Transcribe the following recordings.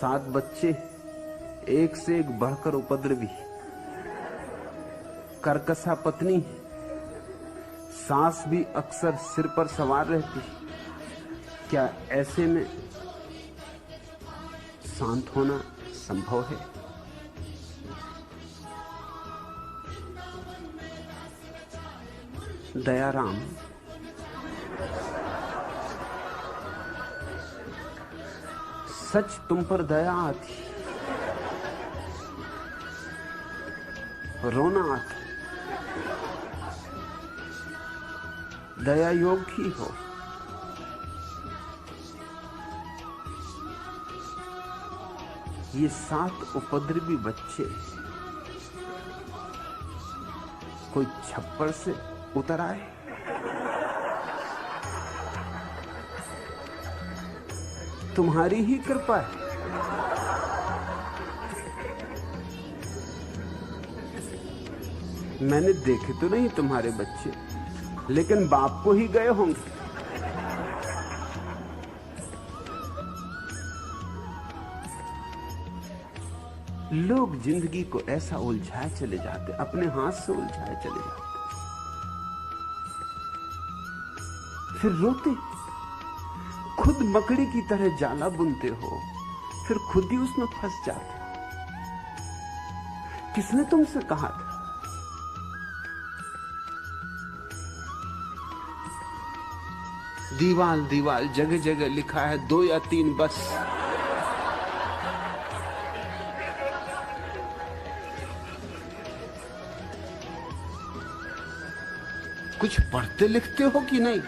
7 बच्चे, एक से एक बढ़कर उपद्रवी, कर्कशा पत्नी, सास भी अक्सर सिर पर सवार रहती। क्या ऐसे में शांत होना संभव है? दयाराम, सच तुम पर दया आती, रोना आता, दया योग ही हो। ये 7 उपद्रवी बच्चे कोई छप्पर से उतर आए? तुम्हारी ही कृपा है। मैंने देखे तो नहीं तुम्हारे बच्चे, लेकिन बाप को ही गए होंगे। लोग जिंदगी को ऐसा उलझाए चले जाते, अपने हाथ से उलझाए चले जाते, फिर रोते, खुद मकड़ी की तरह जाला बुनते हो, फिर खुद ही उसमें फंस जाते। किसने तुमसे कहा था? दीवाल दीवाल जगह जगह लिखा है 2 या 3 बस। कुछ पढ़ते लिखते हो कि नहीं?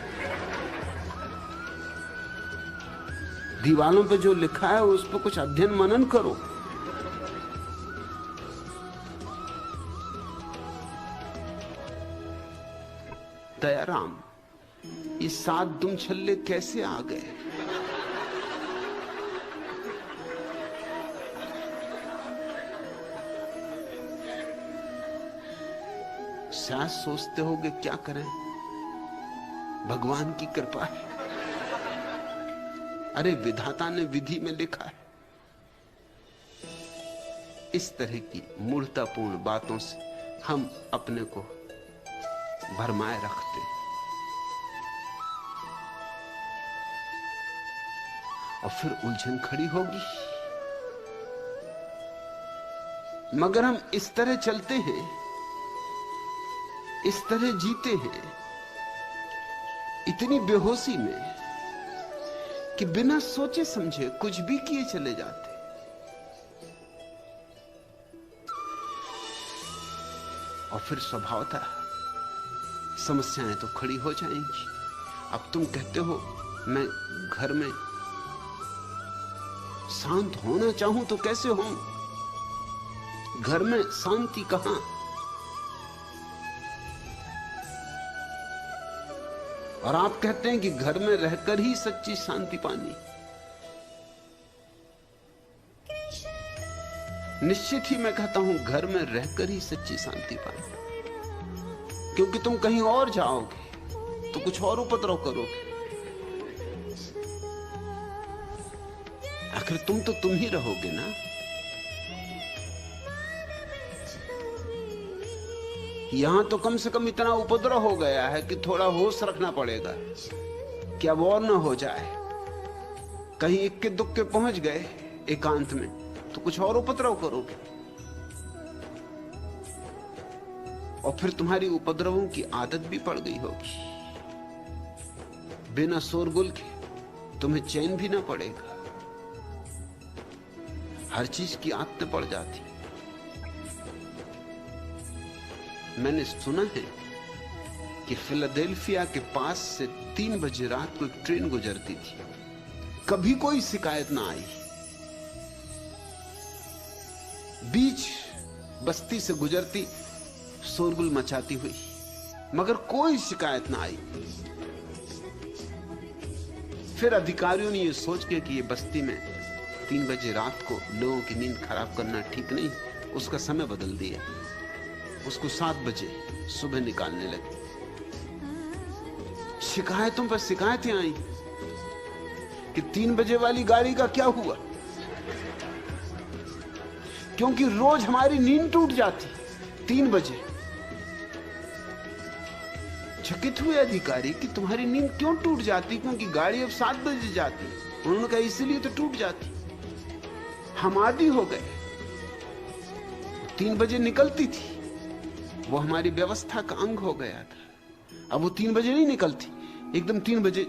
दीवालों पे जो लिखा है उस पर कुछ अध्ययन मनन करो। दयाराम, ये 7 दुम छल्ले कैसे आ गए? शायद सोचते होगे क्या करें, भगवान की कृपा है। अरे विधाता ने विधि में लिखा है। इस तरह की मूर्खतापूर्ण बातों से हम अपने को भरमाए रखते, और फिर उलझन खड़ी होगी। मगर हम इस तरह चलते हैं, इस तरह जीते हैं, इतनी बेहोशी में कि बिना सोचे समझे कुछ भी किए चले जाते। और फिर स्वभावतः समस्याएं तो खड़ी हो जाएंगी। अब तुम कहते हो मैं घर में शांत होना चाहूं तो कैसे हो? घर में शांति कहां? और आप कहते हैं कि घर में रहकर ही सच्ची शांति पानी। निश्चित ही मैं कहता हूं घर में रहकर ही सच्ची शांति पानी, क्योंकि तुम कहीं और जाओगे तो कुछ और उपद्रव करोगे। आखिर तुम तो तुम ही रहोगे ना। यहां तो कम से कम इतना उपद्रव हो गया है कि थोड़ा होश रखना पड़ेगा कि अब और ना हो जाए। कहीं इक्के दुक्के पहुंच गए एकांत में तो कुछ और उपद्रव करोगे, और फिर तुम्हारी उपद्रवों की आदत भी पड़ गई होगी। बिना शोरगुल के तुम्हें चैन भी ना पड़ेगा, हर चीज की आदत पड़ जाती। मैंने सुना है कि फिलाडेल्फिया के पास से 3 बजे रात को एक ट्रेन गुजरती थी, कभी कोई शिकायत ना आई। बीच बस्ती से गुजरती, शोरगुल मचाती हुई, मगर कोई शिकायत ना आई। फिर अधिकारियों ने यह सोच के कि ये बस्ती में 3 बजे रात को लोगों की नींद खराब करना ठीक नहीं, उसका समय बदल दिया, उसको 7 बजे सुबह निकालने लगे। शिकायतों पर शिकायतें आई कि 3 बजे वाली गाड़ी का क्या हुआ। क्योंकि रोज हमारी नींद टूट जाती 3 बजे। चकित हुए अधिकारी कि तुम्हारी नींद क्यों टूट जाती? क्योंकि गाड़ी अब 7 बजे जाती। उन्होंने कहा इसलिए तो टूट जाती, हम आदी हो गए। 3 बजे निकलती थी, वो हमारी व्यवस्था का अंग हो गया था। अब वो 3 बजे नहीं निकलती, एकदम 3 बजे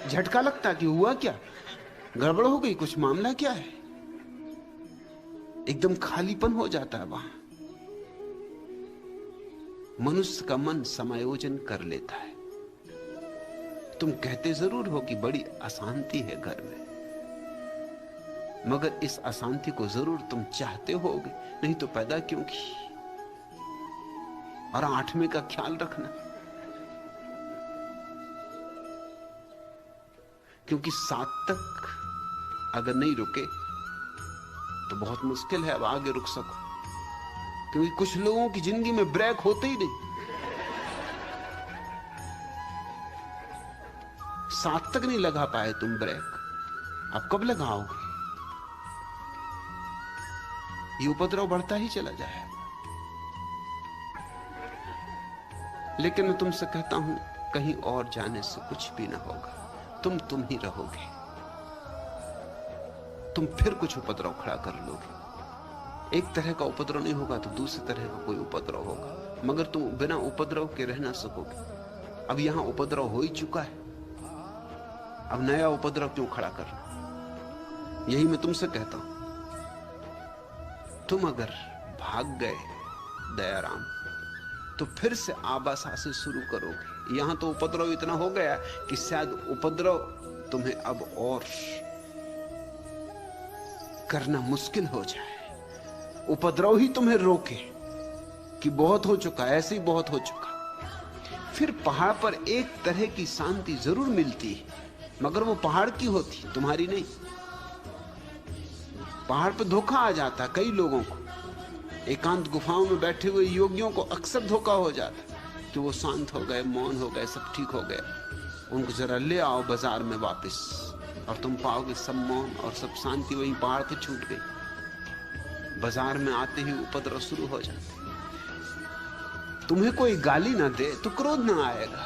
झटका लगता कि हुआ क्या, गड़बड़ हो गई, कुछ मामला क्या है। एकदम खालीपन हो जाता है वहां। मनुष्य का मन समायोजन कर लेता है। तुम कहते जरूर हो कि बड़ी अशांति है घर में, मगर इस अशांति को जरूर तुम चाहते होगे, नहीं तो पैदा क्यों की। और 8वें का ख्याल रखना, क्योंकि 7 तक अगर नहीं रुके तो बहुत मुश्किल है अब आगे रुक सको। क्योंकि कुछ लोगों की जिंदगी में ब्रेक होते ही नहीं। 7 तक नहीं लगा पाए तुम ब्रेक, अब कब लगाओगे? ये उपद्रव बढ़ता ही चला जाएगा। लेकिन मैं तुमसे कहता हूं, कहीं और जाने से कुछ भी ना होगा। तुम ही रहोगे। तुम फिर कुछ उपद्रव खड़ा कर लोगे। एक तरह का उपद्रव नहीं होगा तो दूसरे तरह का कोई उपद्रव होगा, मगर तुम बिना उपद्रव के रह ना सकोगे। अब यहां उपद्रव हो ही चुका है, अब नया उपद्रव क्यों खड़ा करना? यही मैं तुमसे कहता हूं। तुम अगर भाग गए दयाराम, तो फिर से आबासा से शुरू करोगे। यहां तो उपद्रव इतना हो गया कि शायद उपद्रव तुम्हें अब और करना मुश्किल हो जाए। उपद्रव ही तुम्हें रोके कि बहुत हो चुका, ऐसे ही बहुत हो चुका। फिर पहाड़ पर एक तरह की शांति जरूर मिलती है, मगर वो पहाड़ की होती, तुम्हारी नहीं। पहाड़ पर धोखा आ जाता कई लोगों को। एकांत गुफाओं में बैठे हुए योगियों को अक्सर धोखा हो जाता कि वो शांत हो गए, मौन हो गए, सब ठीक हो गया। उनको जरा ले आओ बाजार में वापस, और तुम पाओगे सब मौन और सब शांति वहीं पहाड़ पे छूट गई। बाजार में आते ही उपद्रव शुरू हो जाते। तुम्हें कोई गाली ना दे तो क्रोध ना आएगा,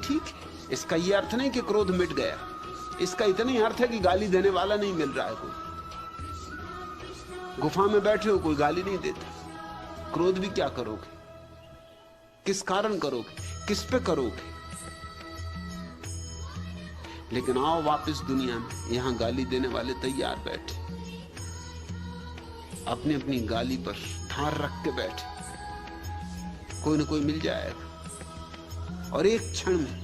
ठीक है। इसका यह अर्थ नहीं कि क्रोध मिट गया, इसका इतना ही अर्थ है कि गाली देने वाला नहीं मिल रहा है कोई। गुफा में बैठे हो, कोई गाली नहीं देता, क्रोध भी क्या करोगे? किस कारण करोगे? किस पे करोगे? लेकिन आओ वापस दुनिया में, यहां गाली देने वाले तैयार बैठे, अपनी अपनी गाली पर धार रख के बैठे। कोई ना कोई मिल जाएगा और एक क्षण में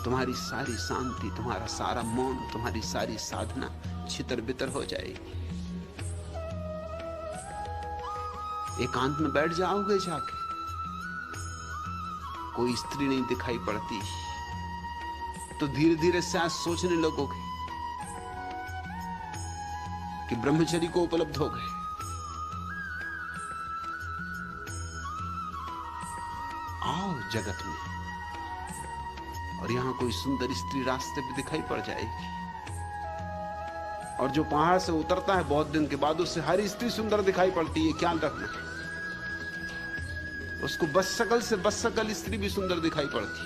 तुम्हारी सारी शांति, तुम्हारा सारा मौन, तुम्हारी सारी साधना छितर बितर हो जाएगी। एकांत में बैठ जाओगे जाके, कोई स्त्री नहीं दिखाई पड़ती, तो धीरे धीरे शायद सोचने लगोगे कि ब्रह्मचर्य को उपलब्ध हो गए। आओ जगत में, और यहां कोई सुंदर स्त्री रास्ते पे दिखाई पड़ जाएगी। और जो पहाड़ से उतरता है बहुत दिन के बाद, उससे हर स्त्री सुंदर दिखाई पड़ती है, ख्याल रखना। उसको बस शकल स्त्री भी सुंदर दिखाई पड़ती,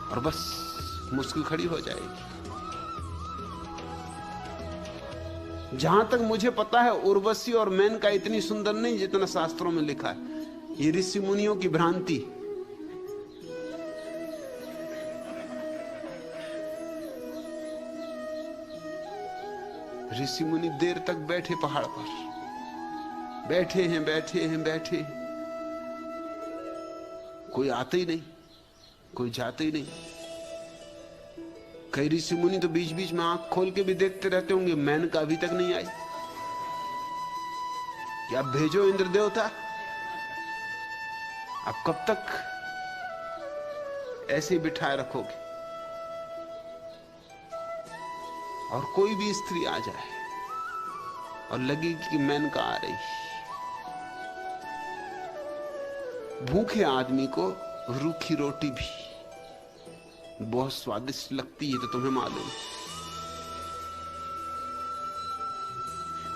और बस मुश्किल खड़ी हो जाएगी। जहां तक मुझे पता है, उर्वशी और मेनका इतनी सुंदर नहीं जितना शास्त्रों में लिखा है। ये ऋषि मुनियों की भ्रांति। ऋषि मुनि देर तक बैठे पहाड़ पर, बैठे हैं बैठे हैं बैठे हैं, कोई आते ही नहीं, कोई जाते ही नहीं। कई ऋषि मुनि तो बीच बीच में आंख खोल के भी देखते रहते होंगे, मेनका अभी तक नहीं आई। क्या भेजो इंद्र देवता, अब कब तक ऐसे ही बिठाए रखोगे? और कोई भी स्त्री आ जाए और लगेगी कि मेनका आ रही। भूखे आदमी को रूखी रोटी भी बहुत स्वादिष्ट लगती है तो तुम्हें मालूम।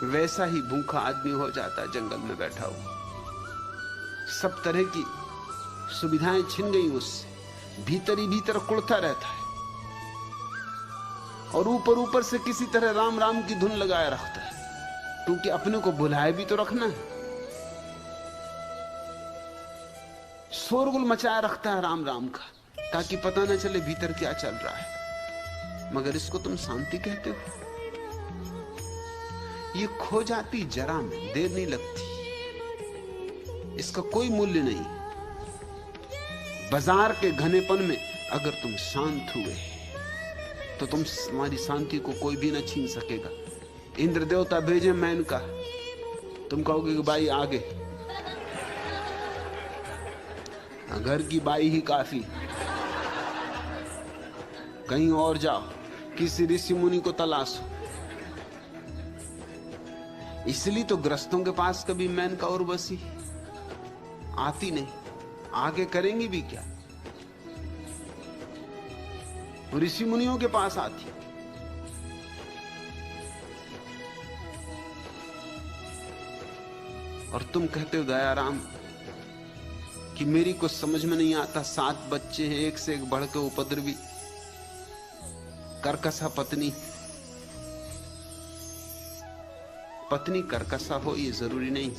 वैसा ही भूखा आदमी हो जाता है जंगल में बैठा हुआ। सब तरह की सुविधाएं छिन गई उससे, भीतर ही भीतर कुड़ता रहता है और ऊपर ऊपर से किसी तरह राम राम की धुन लगाए रखता है, क्योंकि अपने को बुलाए भी तो रखना है। शोरगुल मचाया रखता है राम राम का, ताकि पता न चले भीतर क्या चल रहा है। मगर इसको तुम शांति कहते हो? ये खो जाती जरा में, देर नहीं लगती, इसका कोई मूल्य नहीं। बाजार के घनेपन में अगर तुम शांत हुए तो तुम्हारी शांति को कोई भी न छीन सकेगा। इंद्र देवता भेजे मैन का, तुम कहोगे कि बाई आगे, घर की बाई ही काफी, कहीं और जाओ, किसी ऋषि मुनि को तलाशो। इसलिए तो ग्रस्तों के पास कभी मैन का उर्वशी आती नहीं, आगे करेंगी भी क्या, ऋषि मुनियों के पास आती। और तुम कहते हो दयाराम कि मेरी कुछ समझ में नहीं आता, 7 बच्चे हैं, एक से एक बढ़ के उपद्रवी, कर्कशा पत्नी। पत्नी कर्कशा हो ये जरूरी नहीं,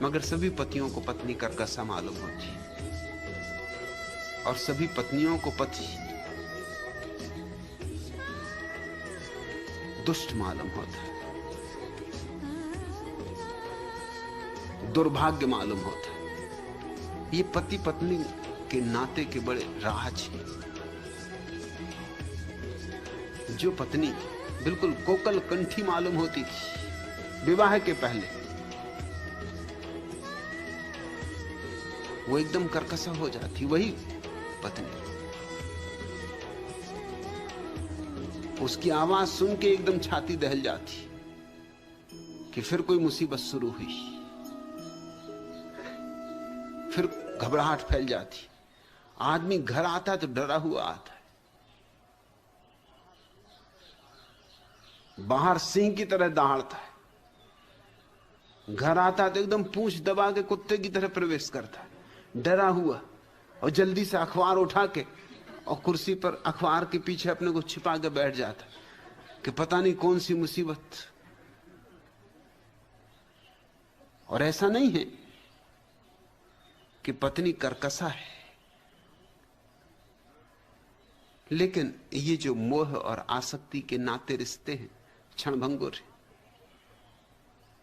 मगर सभी पतियों को पत्नी कर्कशा मालूम होती और सभी पत्नियों को पति दुष्ट मालूम होता है, दुर्भाग्य मालूम होता है। ये पति पत्नी के नाते के बड़े राज हैं। जो पत्नी बिल्कुल कोकल कंठी मालूम होती थी विवाह के पहले, वो एकदम कर्कशा हो जाती। वही पत्नी उसकी आवाज सुन के एकदम छाती दहल जाती कि फिर कोई मुसीबत शुरू हुई, फिर घबराहट फैल जाती। आदमी घर आता है तो डरा हुआ आता है, बाहर सिंह की तरह दहाड़ता है, घर आता है तो एकदम पूंछ दबा के कुत्ते की तरह प्रवेश करता है, डरा हुआ, और जल्दी से अखबार उठा के और कुर्सी पर अखबार के पीछे अपने को छिपा के बैठ जाता कि पता नहीं कौन सी मुसीबत। और ऐसा नहीं है कि पत्नी कर्कशा है, लेकिन ये जो मोह और आसक्ति के नाते रिश्ते हैं क्षणभंगुर है।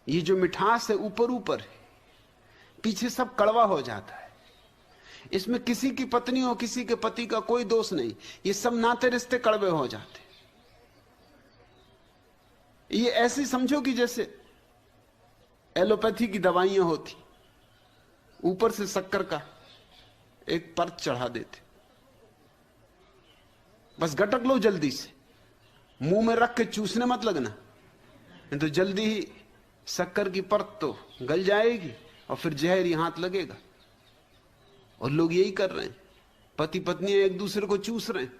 ये जो मिठास है ऊपर ऊपर है, पीछे सब कड़वा हो जाता है। इसमें किसी की पत्नी और किसी के पति का कोई दोष नहीं, ये सब नाते रिश्ते कड़वे हो जाते। ये ऐसे समझो कि जैसे एलोपैथी की दवाइयां होती, ऊपर से शक्कर का एक परत चढ़ा देते, बस गटक लो जल्दी से, मुंह में रख के चूसने मत लगना, नहीं तो जल्दी ही शक्कर की परत तो गल जाएगी और फिर जहर हाथ लगेगा। और लोग यही कर रहे हैं, पति पत्नी एक दूसरे को चूस रहे हैं,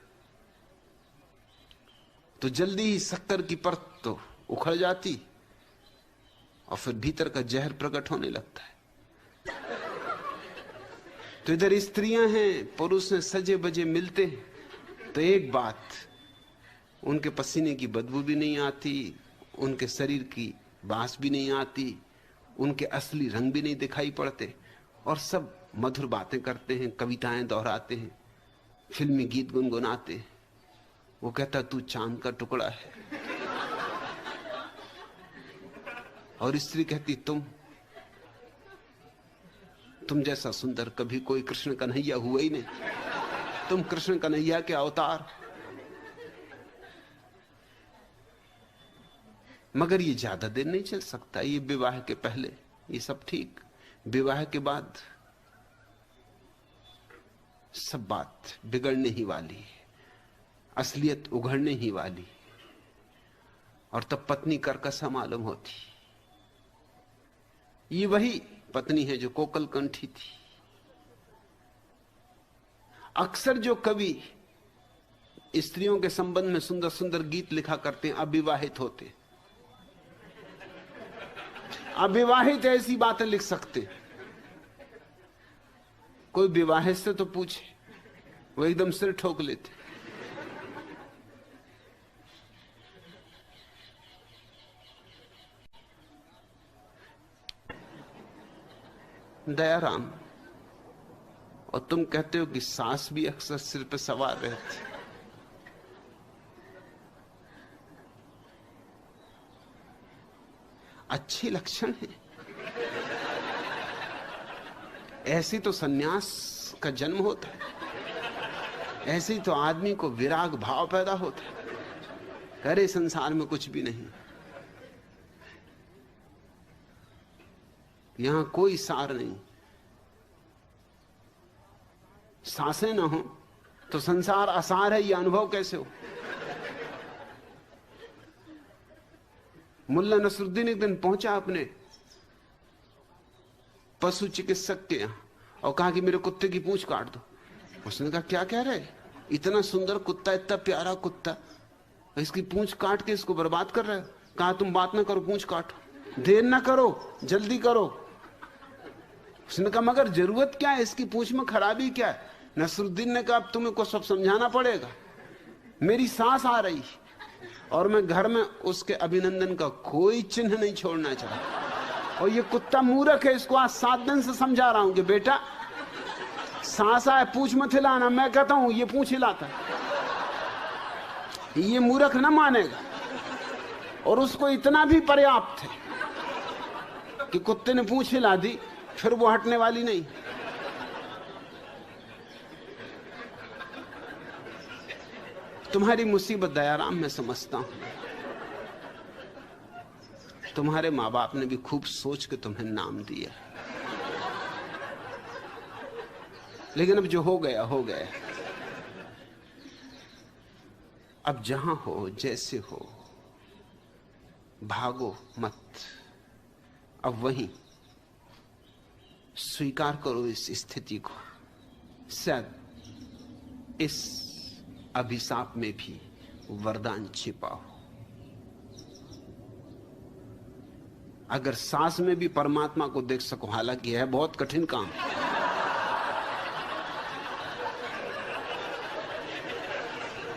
तो जल्दी ही शक्कर की परत तो उखड़ जाती और फिर भीतर का जहर प्रकट होने लगता है। तो इधर स्त्रियां हैं, पुरुष हैं, सजे बजे मिलते हैं तो एक बात, उनके पसीने की बदबू भी नहीं आती, उनके शरीर की बांस भी नहीं आती, उनके असली रंग भी नहीं दिखाई पड़ते, और सब मधुर बातें करते हैं, कविताएं दोहराते हैं, फिल्मी गीत गुनगुनाते हैं। वो कहता तू चांद का टुकड़ा है, और स्त्री कहती तुम जैसा सुंदर कभी कोई कृष्ण कन्हैया हुआ ही नहीं, तुम कृष्ण कन्हैया के अवतार। मगर ये ज्यादा देर नहीं चल सकता। ये विवाह के पहले ये सब ठीक, विवाह के बाद सब बात बिगड़ने ही वाली है, असलियत उघड़ने ही वाली, और तब पत्नी कर्कशा मालूम होती। ये वही पत्नी है जो कोकल कंठी थी। अक्सर जो कवि स्त्रियों के संबंध में सुंदर सुंदर गीत लिखा करते हैं, अविवाहित होते। अविवाहित ऐसी बातें लिख सकते। कोई विवाहित से तो पूछे, वो एकदम सिर ठोक लेते। दयाराम, और तुम कहते हो कि सास भी अक्सर सिर पे सवार रहती। अच्छी लक्षण है। ऐसी तो सन्यास का जन्म होता है, ऐसे ही तो आदमी को विराग भाव पैदा होता है। करे संसार में कुछ भी नहीं, यहां कोई सार नहीं। सांसें ना हो तो संसार असार है, यह अनुभव कैसे हो? मुल्ला नसरुद्दीन एक दिन पहुंचा अपने पशु चिकित्सक के यहां और कहा कि मेरे कुत्ते की पूंछ काट दो। उसने कहा क्या कह रहे, इतना सुंदर कुत्ता, इतना प्यारा कुत्ता, इसकी पूंछ काट के इसको बर्बाद कर रहे हो? कहा तुम बात ना करो, पूंछ काटो, देर ना करो, जल्दी करो। उसने कहा मगर जरूरत क्या है, इसकी पूंछ में खराबी क्या है? नसरुद्दीन ने कहा अब तुम्हें को सब समझाना पड़ेगा। मेरी सांस आ रही और मैं घर में उसके अभिनंदन का कोई चिन्ह नहीं छोड़ना चाहता, और ये कुत्ता मूर्ख है, इसको आज 7 दिन से समझा रहा हूं कि बेटा सांस आए पूंछ मत हिलाना। मैं कहता हूं ये पूंछ हिलाता, ये मूर्ख ना मानेगा। और उसको इतना भी पर्याप्त है कि कुत्ते ने पूंछ हिला दी, फिर वो हटने वाली नहीं। तुम्हारी मुसीबत दयाराम मैं समझता हूं। तुम्हारे माँ बाप ने भी खूब सोच के तुम्हें नाम दिया, लेकिन अब जो हो गया हो गया। अब जहां हो, जैसे हो, भागो मत। अब वहीं स्वीकार करो इस स्थिति को। शायद इस अभिशाप में भी वरदान छिपा हो। अगर सांस में भी परमात्मा को देख सको, हालांकि है बहुत कठिन काम।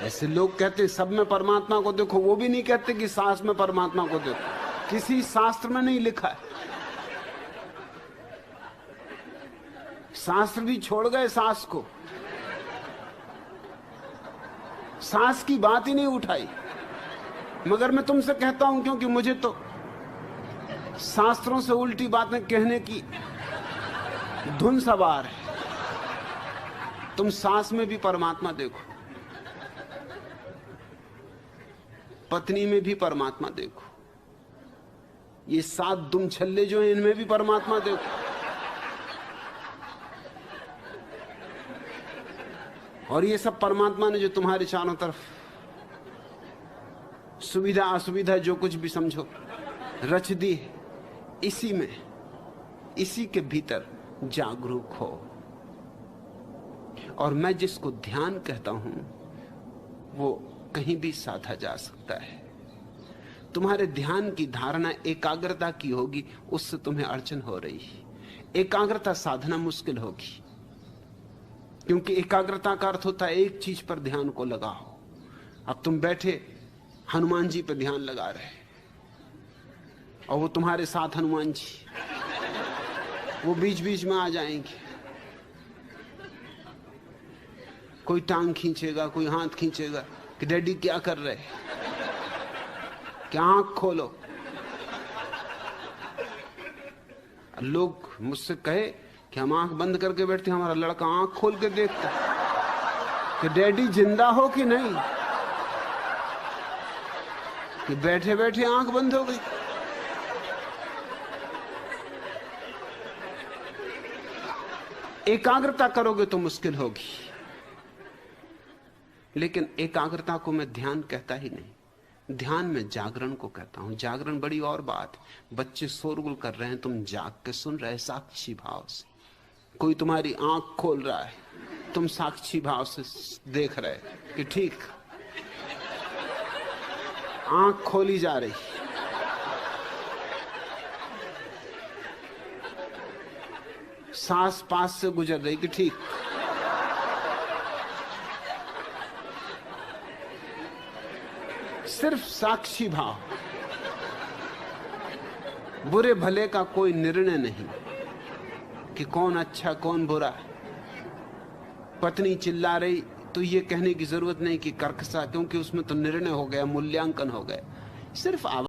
ऐसे लोग कहते सब में परमात्मा को देखो, वो भी नहीं कहते कि सांस में परमात्मा को देखो। किसी शास्त्र में नहीं लिखा है। शास्त्र भी छोड़ गए सांस को, सांस की बात ही नहीं उठाई। मगर मैं तुमसे कहता हूं क्योंकि मुझे तो शास्त्रों से उल्टी बातें कहने की धुन सवार है। तुम सांस में भी परमात्मा देखो, पत्नी में भी परमात्मा देखो, ये 7 दुम छल्ले जो हैं इनमें भी परमात्मा देखो। और ये सब परमात्मा ने जो तुम्हारे चारों तरफ सुविधा असुविधा जो कुछ भी समझो रच दी, इसी में, इसी के भीतर जागरूक हो। और मैं जिसको ध्यान कहता हूं वो कहीं भी साधा जा सकता है। तुम्हारे ध्यान की धारणा एकाग्रता की होगी, उससे तुम्हें अड़चन हो रही है। एकाग्रता साधना मुश्किल होगी, क्योंकि एकाग्रता का अर्थ होता है एक चीज पर ध्यान को लगाओ। अब तुम बैठे हनुमान जी पर ध्यान लगा रहे, और वो तुम्हारे साथ हनुमान जी, वो बीच बीच में आ जाएंगे। कोई टांग खींचेगा, कोई हाथ खींचेगा कि डैडी क्या कर रहे, क्या आंख खोलो। लोग मुझसे कहे कि हम आंख बंद करके बैठते, हमारा लड़का आंख खोल के देखता कि डैडी जिंदा हो कि नहीं, कि बैठे बैठे आंख बंद हो गई। एकाग्रता करोगे तो मुश्किल होगी, लेकिन एकाग्रता को मैं ध्यान कहता ही नहीं, ध्यान में जागरण को कहता हूं। जागरण बड़ी और बात। बच्चे शोरगुल कर रहे हैं, तुम जाग के सुन रहे, साक्षी भाव से। कोई तुम्हारी आंख खोल रहा है, तुम साक्षी भाव से देख रहे कि ठीक आंख खोली जा रही, सांस पास से गुजर रही कि ठीक। सिर्फ साक्षी भाव, बुरे भले का कोई निर्णय नहीं कि कौन अच्छा कौन बुरा। पत्नी चिल्ला रही तो ये कहने की जरूरत नहीं कि कर्कशा, क्योंकि उसमें तो निर्णय हो गया, मूल्यांकन हो गया। सिर्फ